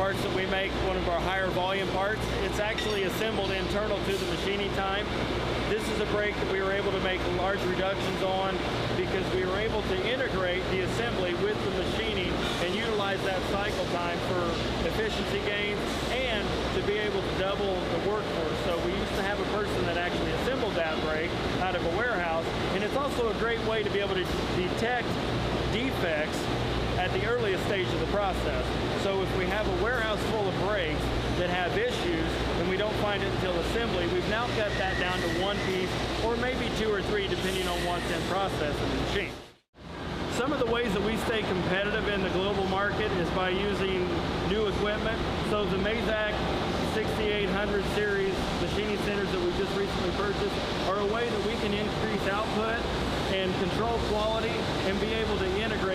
parts that we make, one of our higher volume parts, it's actually assembled internal to the machining time. This is a brake that we were able to make large reductions on because we were able to integrate the assembly with the machining and utilize that cycle time for efficiency gains and to be able to double the workforce. So we used to have a person that actually assembled that brake out of a warehouse, and it's also a great way to be able to detect defects at the earliest stage of the process. So if we have a warehouse full of brakes that have issues and we don't find it until assembly, we've now cut that down to one piece or maybe two or three depending on what's in process in the machine. Some of the ways that we stay competitive in the global market is by using new equipment. So the Mazak 6800 series machining centers that we just recently purchased are a way that we can increase output and control quality and be able to integrate